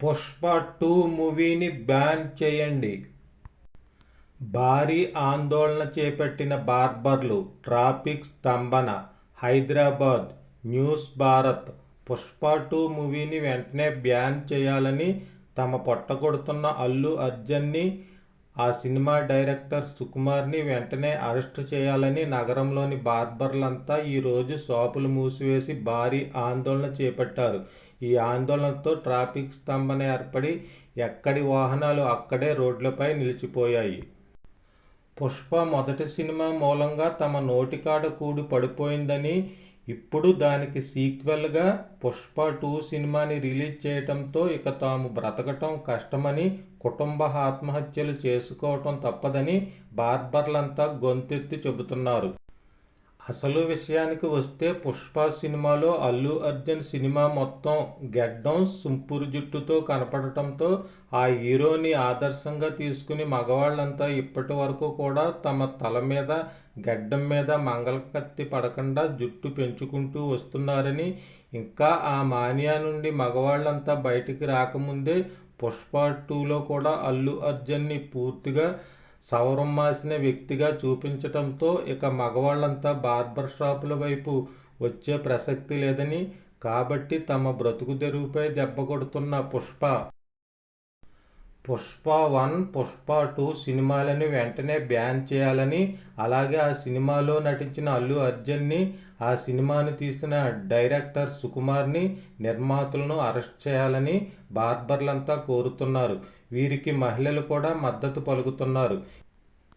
పుష్ప 2 మూవీని బ్యాన్ చేయండి. భారీ ఆందోళన చేపట్టిన బార్బర్లు. ట్రాఫిక్ స్తంభన. హైదరాబాద్. న్యూస్ భారత్. పుష్ప 2 మూవీని వెంటనే బ్యాన్ చేయాలని తమ పొట్టగొడుతున్న అల్లు అర్జున్ని, ఆ సినిమా డైరెక్టర్ సుకుమార్ని వెంటనే అరెస్టు చేయాలని నగరంలోని బార్బర్లంతా ఈరోజు షాపులు మూసివేసి భారీ ఆందోళన చేపట్టారు. ఈ ఆందోళనతో ట్రాఫిక్ స్తంభన ఏర్పడి ఎక్కడి వాహనాలు అక్కడే రోడ్లపై నిలిచిపోయాయి. పుష్ప మొదటి సినిమా మూలంగా తమ నోటికాడ కూడు పడిపోయిందని, ఇప్పుడు దానికి సీక్వెల్గా పుష్ప 2 సినిమాని రిలీజ్ చేయటంతో ఇక తాము బ్రతకటం కష్టమని, కుటుంబ ఆత్మహత్యలు చేసుకోవటం తప్పదని బార్బర్లంతా గొంతెత్తి చెబుతున్నారు. అసలు విషయానికి వస్తే పుష్ప సినిమాలో అల్లు అర్జున్ సినిమా మొత్తం గెడ్డం, సుంపురు జుట్టుతో కనపడటంతో ఆ హీరోని ఆదర్శంగా తీసుకుని మగవాళ్ళంతా ఇప్పటి వరకు కూడా తమ తల మీద, గెడ్డం మీద మంగళకత్తి పడకుండా జుట్టు పెంచుకుంటూ వస్తున్నారని, ఇంకా ఆ మానియా నుండి మగవాళ్ళంతా బయటికి రాకముందే పుష్ప 2లో కూడా అల్లు అర్జున్ని పూర్తిగా సౌరం మాసిన వ్యక్తిగా చూపించటంతో ఇక మగవాళ్ళంతా బార్బర్ షాపుల వైపు వచ్చే ప్రసక్తి లేదని, కాబట్టి తమ బ్రతుకు తెరువుపై దెబ్బ కొడుతున్న పుష్ప 1, పుష్ప 2 సినిమాలను వెంటనే బ్యాన్ చేయాలని, అలాగే ఆ సినిమాలో నటించిన అల్లు అర్జున్ని, ఆ సినిమాను తీసిన డైరెక్టర్ సుకుమార్ని, నిర్మాతలను అరెస్ట్ చేయాలని బార్బర్లంతా కోరుతున్నారు. వీరికి మహిళలు కూడా మద్దతు పలుకుతున్నారు.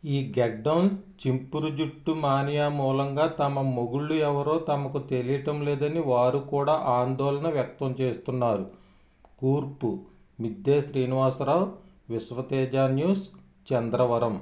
ఈ గెడ్డం, చింపురు జుట్టు మానియా మూలంగా తమ మొగుళ్ళు ఎవరో తమకు తెలియటం లేదని వారు కూడా ఆందోళన వ్యక్తం చేస్తున్నారు. కూర్పు. మిద్దె శ్రీనివాసరావు, విశ్వతేజ న్యూస్, చంద్రవరం.